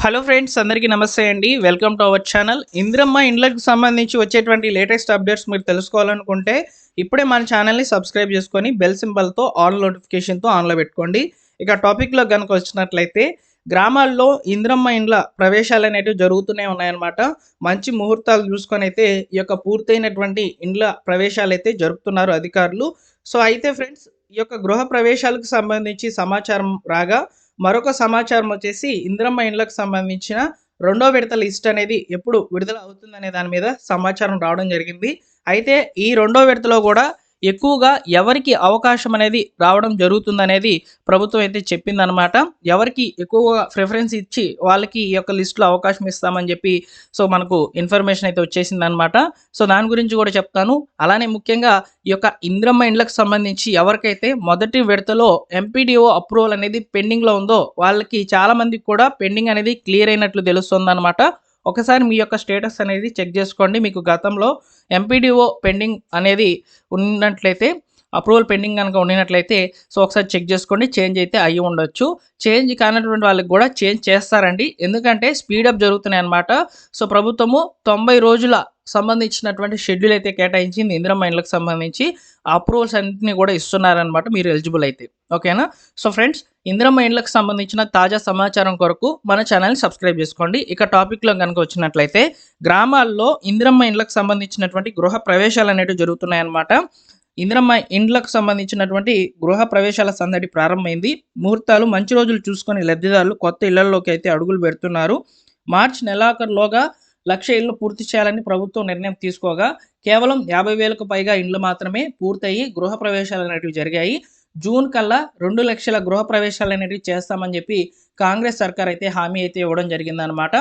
Hello friends, అందరికీ నమస్తే అండి. Welcome to our channel. Indiramma ఇండ్లకు సంబంధించి వచ్చేటువంటి లేటెస్ట్ అప్డేట్స్ మీరు తెలుసుకోవాలనుకుంటే ఇప్పుడే మన ఛానల్ని సబ్స్క్రైబ్ చేసుకొని బెల్ సింబల్తో ఆల్ నోటిఫికేషన్తో ఆన్లో పెట్టుకోండి. ఇక టాపిక్లో కనుక వచ్చినట్లయితే గ్రామాల్లో ఇందిరమ్మ ఇండ్ల ప్రవేశాలు అనేవి జరుగుతూనే ఉన్నాయన్నమాట. మంచి ముహూర్తాలు చూసుకొని అయితే ఈ యొక్క పూర్తయినటువంటి ఇండ్ల ప్రవేశాలు అయితే జరుపుతున్నారు అధికారులు. సో అయితే ఫ్రెండ్స్, ఈ యొక్క గృహ ప్రవేశాలకు సంబంధించి సమాచారం రాగా మరొక సమాచారం వచ్చేసి ఇందిరమ్మ ఇండ్లకు సంబంధించిన రెండో విడత లిస్ట్ అనేది ఎప్పుడు విడుదల అవుతుందనే దాని మీద సమాచారం రావడం జరిగింది. అయితే ఈ రెండో విడతలో కూడా ఎక్కువగా ఎవరికి అవకాశం అనేది రావడం జరుగుతుందనేది ప్రభుత్వం అయితే చెప్పిందనమాట. ఎవరికి ఎక్కువగా ప్రిఫరెన్స్ ఇచ్చి వాళ్ళకి ఈ యొక్క లిస్టులో అవకాశం ఇస్తామని చెప్పి మనకు ఇన్ఫర్మేషన్ అయితే వచ్చేసిందనమాట. దాని గురించి కూడా చెప్తాను. అలానే ముఖ్యంగా ఈ యొక్క ఇందిరమ్మ ఇండ్లకు సంబంధించి ఎవరికైతే మొదటి విడతలో ఎంపీడీఓ అప్రూవల్ అనేది పెండింగ్లో ఉందో వాళ్ళకి చాలామందికి కూడా పెండింగ్ అనేది క్లియర్ అయినట్లు తెలుస్తుందన్నమాట. ఒకసారి మీ యొక్క స్టేటస్ అనేది చెక్ చేసుకోండి. మీకు గతంలో ఎంపీడీఓ పెండింగ్ అనేది ఉన్నట్లయితే, అప్రూవల్ పెండింగ్ కనుక ఉండినట్లయితే ఒకసారి చెక్ చేసుకోండి. చేంజ్ అయితే అయ్యి ఉండొచ్చు. చేంజ్ కానటువంటి వాళ్ళకి కూడా చేంజ్ చేస్తారండి. ఎందుకంటే స్పీడప్ జరుగుతున్నాయి అన్నమాట. ప్రభుత్వము 90 రోజుల సంబంధించినటువంటి షెడ్యూల్ అయితే కేటాయించింది ఇందిరమ్మ ఇండ్లకు సంబంధించి. అప్రూవల్స్ అన్నింటినీ కూడా ఇస్తున్నారనమాట మీరు ఎలిజిబుల్ అయితే. ఓకేనా? ఫ్రెండ్స్, ఇందిరమ్మ ఇండ్లకు సంబంధించిన తాజా సమాచారం కొరకు మన ఛానల్ని సబ్స్క్రైబ్ చేసుకోండి. ఇక టాపిక్లో కనుక వచ్చినట్లయితే గ్రామాల్లో ఇందిరమ్మ ఇండ్లకు సంబంధించినటువంటి గృహ ప్రవేశాలు అనేవి జరుగుతున్నాయన్నమాట. ఇందిరమ్మ ఇండ్లకు సంబంధించినటువంటి గృహ ప్రవేశాల సందడి ప్రారంభమైంది. ముహూర్తాలు మంచి రోజులు చూసుకొని లబ్ధిదారులు కొత్త ఇళ్లలోకి అయితే అడుగులు పెడుతున్నారు. మార్చి నెలాఖరులోగా 1,00,000 ఇళ్లు పూర్తి చేయాలని ప్రభుత్వం నిర్ణయం తీసుకోగా కేవలం 50,000కు పైగా ఇండ్లు మాత్రమే పూర్తయి గృహ ప్రవేశాలు అనేటివి జరిగాయి. జూన్ కల్లా 2,00,000 గృహ ప్రవేశాలు అనేటివి చేస్తామని చెప్పి కాంగ్రెస్ సర్కార్ అయితే హామీ అయితే ఇవ్వడం జరిగిందనమాట.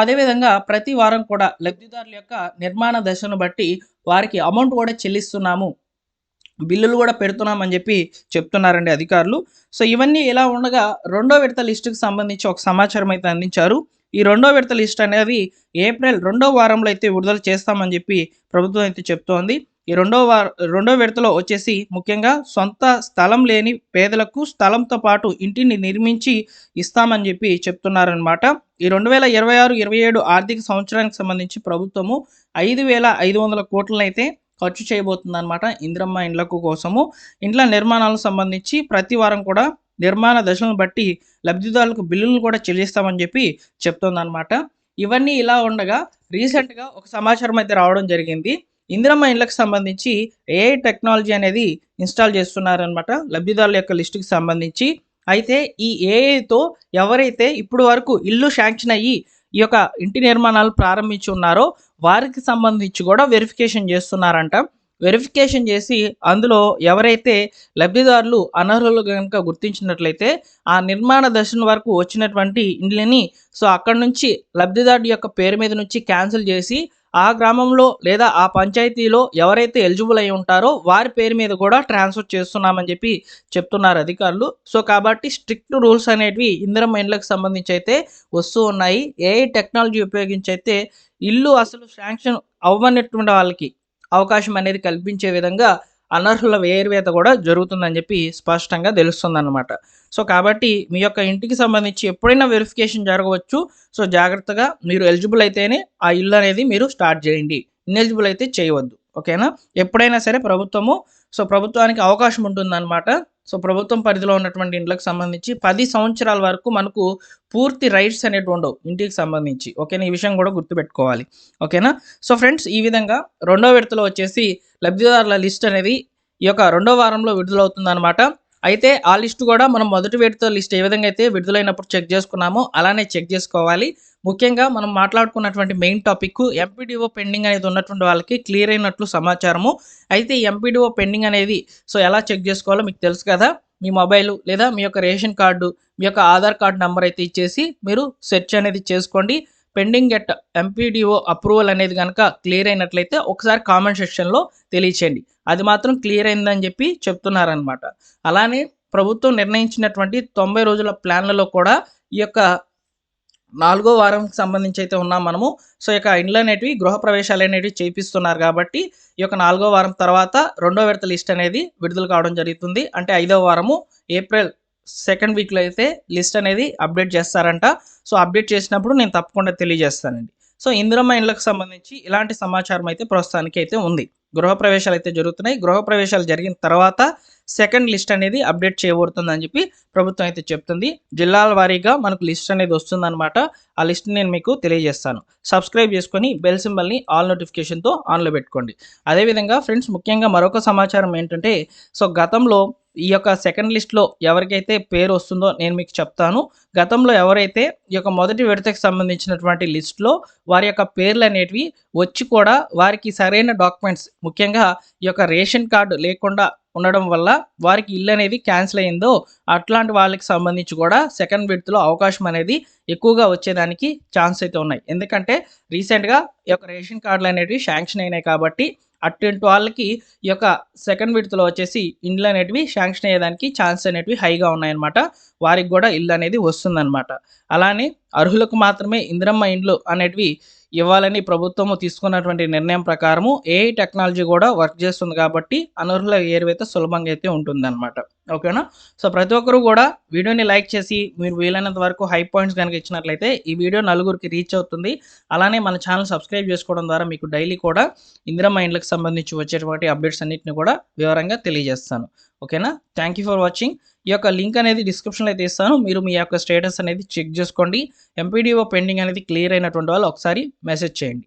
అదేవిధంగా ప్రతి వారం కూడా లబ్ధిదారుల యొక్క నిర్మాణ దశను బట్టి వారికి అమౌంట్ కూడా చెల్లిస్తున్నాము, బిల్లులు కూడా పెడుతున్నామని చెప్పి చెప్తున్నారండి అధికారులు. ఇవన్నీ ఇలా ఉండగా రెండో విడత లిస్టుకు సంబంధించి ఒక సమాచారం అయితే అందించారు. ఈ రెండో విడత లిస్ట్ అనేది ఏప్రిల్ 2వ వారంలో అయితే విడుదల చేస్తామని చెప్పి ప్రభుత్వం అయితే చెప్తోంది. ఈ రెండో విడతలో వచ్చేసి ముఖ్యంగా సొంత స్థలం లేని పేదలకు స్థలంతో పాటు ఇంటిని నిర్మించి ఇస్తామని చెప్పి చెప్తున్నారనమాట. ఈ 2026-27 ఆర్థిక సంవత్సరానికి సంబంధించి ప్రభుత్వము 5,500 కోట్లను అయితే ఖర్చు చేయబోతుందన్నమాట ఇందిరమ్మ ఇండ్లకు కోసము. ఇండ్ల నిర్మాణాలకు సంబంధించి ప్రతి వారం కూడా నిర్మాణ దశలను బట్టి లబ్ధిదారులకు బిల్లులను కూడా చెల్లిస్తామని చెప్పి చెప్తోందన్నమాట. ఇవన్నీ ఇలా ఉండగా రీసెంట్గా ఒక సమాచారం అయితే రావడం జరిగింది. ఇందిరమ్మ ఇండ్లకు సంబంధించి ఏఐ టెక్నాలజీ అనేది ఇన్స్టాల్ చేస్తున్నారనమాట లబ్ధిదారుల యొక్క లిస్టుకి సంబంధించి. అయితే ఈ ఏఐతో ఎవరైతే ఇప్పుడు వరకు ఇల్లు శాంక్షన్ అయ్యి ఈ యొక్క ఇంటి నిర్మాణాలు ప్రారంభించి ఉన్నారో వారికి సంబంధించి కూడా వెరిఫికేషన్ చేస్తున్నారంట. వెరిఫికేషన్ చేసి అందులో ఎవరైతే లబ్ధిదారులు అనర్హులు కనుక గుర్తించినట్లయితే ఆ నిర్మాణ దశ వరకు వచ్చినటువంటి ఇండ్లని అక్కడ నుంచి లబ్ధిదారుడి యొక్క పేరు మీద నుంచి క్యాన్సిల్ చేసి ఆ గ్రామంలో లేదా ఆ పంచాయతీలో ఎవరైతే ఎలిజిబుల్ అయి ఉంటారో వారి పేరు మీద కూడా ట్రాన్స్ఫర్ చేస్తున్నామని చెప్పి చెప్తున్నారు అధికారులు. కాబట్టి స్ట్రిక్ట్ రూల్స్ అనేటివి ఇందిరమ్మ ఇండ్లకు సంబంధించి అయితే వస్తూ ఉన్నాయి. ఏఐ టెక్నాలజీ ఉపయోగించి అయితే ఇల్లు అసలు శాంక్షన్ అవ్వనటువంటి వాళ్ళకి అవకాశం అనేది కల్పించే విధంగా అనర్హుల వేరువేత కూడా జరుగుతుందని చెప్పి స్పష్టంగా తెలుస్తుందన్నమాట. కాబట్టి మీ యొక్క ఇంటికి సంబంధించి ఎప్పుడైనా వెరిఫికేషన్ జరగవచ్చు. జాగ్రత్తగా మీరు ఎలిజిబుల్ అయితేనే ఆ ఇల్లు అనేది మీరు స్టార్ట్ చేయండి. ఇన్ఎలిజిబుల్ అయితే చేయవద్దు. ఓకేనా? ఎప్పుడైనా సరే ప్రభుత్వానికి అవకాశం ఉంటుందన్నమాట. ప్రభుత్వం పరిధిలో ఉన్నటువంటి ఇండ్లకు సంబంధించి 10 సంవత్సరాల వరకు మనకు పూర్తి రైట్స్ అనేవి ఉండవు ఇంటికి సంబంధించి. ఓకేనా? ఈ విషయం కూడా గుర్తుపెట్టుకోవాలి. ఓకేనా? ఫ్రెండ్స్, ఈ విధంగా రెండో విడతలో వచ్చేసి లబ్ధిదారుల లిస్ట్ అనేది ఈ యొక్క 2వ వారంలో విడుదలవుతుందన్నమాట. అయితే ఆ లిస్ట్ కూడా మనం మొదటి విడత లిస్ట్ ఏ విధంగా అయితే విడుదలైనప్పుడు చెక్ చేసుకున్నామో అలానే చెక్ చేసుకోవాలి. ముఖ్యంగా మనం మాట్లాడుకున్నటువంటి మెయిన్ టాపిక్ ఎంపీడీఓ పెండింగ్ అనేది ఉన్నటువంటి వాళ్ళకి క్లియర్ అయినట్లు సమాచారము. అయితే ఈ ఎంపీడీఓ పెండింగ్ అనేది ఎలా చెక్ చేసుకోవాలో మీకు తెలుసు కదా. మీ మొబైల్ లేదా మీ యొక్క రేషన్ కార్డు, మీ యొక్క ఆధార్ కార్డు నెంబర్ అయితే ఇచ్చేసి మీరు సెర్చ్ అనేది చేసుకోండి. పెండింగ్ గెట్ ఎంపీడీఓ అప్రూవల్ అనేది కనుక క్లియర్ అయినట్లయితే ఒకసారి కామెంట్ సెక్షన్లో తెలియచేయండి. అది మాత్రం క్లియర్ అయిందని చెప్పి చెప్తున్నారనమాట. అలానే ప్రభుత్వం నిర్ణయించినటువంటి 90 రోజుల ప్లాన్లలో కూడా ఈ యొక్క 4వ వారంకి సంబంధించి అయితే ఉన్నాం మనము. ఇక ఇండ్లు అనేటివి గృహ ప్రవేశాలు అనేటివి చేపిస్తున్నారు కాబట్టి ఈ యొక్క 4వ వారం తర్వాత రెండో విడత లిస్ట్ అనేది విడుదల కావడం జరుగుతుంది. అంటే 5వ వారము ఏప్రిల్ సెకండ్ వీక్లో అయితే లిస్ట్ అనేది అప్డేట్ చేస్తారంట. సో అప్డేట్ చేసినప్పుడు నేను తప్పకుండా తెలియజేస్తానండి. సో ఇందిరమ్మ ఇండ్లకు సంబంధించి ఇలాంటి సమాచారం అయితే ప్రస్తుతానికి అయితే ఉంది. గృహప్రవేశాలు అయితే జరుగుతున్నాయి. గృహప్రవేశాలు జరిగిన తర్వాత సెకండ్ లిస్ట్ అనేది అప్డేట్ చేయబడుతుందని చెప్పి ప్రభుత్వం అయితే చెప్తుంది. జిల్లాల వారీగా మనకు లిస్ట్ అనేది వస్తుందన్నమాట. ఆ లిస్ట్ని నేను మీకు తెలియజేస్తాను. సబ్స్క్రైబ్ చేసుకొని బెల్ సింబల్ని ఆల్ నోటిఫికేషన్తో ఆన్లో పెట్టుకోండి. అదేవిధంగా ఫ్రెండ్స్, ముఖ్యంగా మరొక సమాచారం ఏంటంటే, సో గతంలో ఈ యొక్క సెకండ్ లిస్ట్లో ఎవరికైతే పేరు వస్తుందో నేను మీకు చెప్తాను. గతంలో ఎవరైతే ఈ యొక్క మొదటి విడతకు సంబంధించినటువంటి లిస్ట్లో వారి యొక్క పేర్లు అనేటివి వచ్చి కూడా వారికి సరైన డాక్యుమెంట్స్, ముఖ్యంగా ఈ యొక్క రేషన్ కార్డు లేకుండా ఉండడం వల్ల వారికి ఇల్లు అనేది క్యాన్సిల్ అయిందో, అట్లాంటి వాళ్ళకి సంబంధించి కూడా సెకండ్ విడతలో అవకాశం అనేది ఎక్కువగా వచ్చేదానికి ఛాన్స్ అయితే ఉన్నాయి. ఎందుకంటే రీసెంట్గా ఈ యొక్క రేషన్ కార్డులు అనేటివి శాంక్షన్ అయినాయి కాబట్టి అటువంటి వాళ్ళకి ఈ యొక్క సెకండ్ విడతలో వచ్చేసి ఇండ్లు అనేటివి శాంక్షన్ అయ్యేదానికి ఛాన్స్ అనేటివి హైగా ఉన్నాయన్నమాట. వారికి కూడా ఇల్లు అనేది వస్తుందన్నమాట. అలానే అర్హులకు మాత్రమే ఇందిరమ్మ ఇండ్లు అనేటివి ఇవ్వాలని ప్రభుత్వము తీసుకున్నటువంటి నిర్ణయం ప్రకారము ఏఐ టెక్నాలజీ కూడా వర్క్ చేస్తుంది కాబట్టి అనర్హుల ఏరువైతే సులభంగా అయితే ఉంటుందన్నమాట. ఓకేనా? సో ప్రతి ఒక్కరు కూడా వీడియోని లైక్ చేసి మీరు వీలైనంత వరకు హై పాయింట్స్ కనుక ఇచ్చినట్లయితే ఈ వీడియో నలుగురికి రీచ్ అవుతుంది. అలానే మన ఛానల్ సబ్స్క్రైబ్ చేసుకోవడం ద్వారా మీకు డైలీ కూడా ఇందిరమ్మ ఇండ్లకు సంబంధించి వచ్చేటువంటి అప్డేట్స్ అన్నింటిని కూడా వివరంగా తెలియజేస్తాను. ఓకేనా? Thank you for watching. ఈ యొక్క లింక్ అనేది డిస్క్రిప్షన్లో అయితే ఇస్తాను. మీరు మీ యొక్క స్టేటస్ అనేది చెక్ చేసుకోండి. ఎంపీడీఓ పెండింగ్ అనేది క్లియర్ అయినటువంటి వాళ్ళు ఒకసారి మెసేజ్ చేయండి.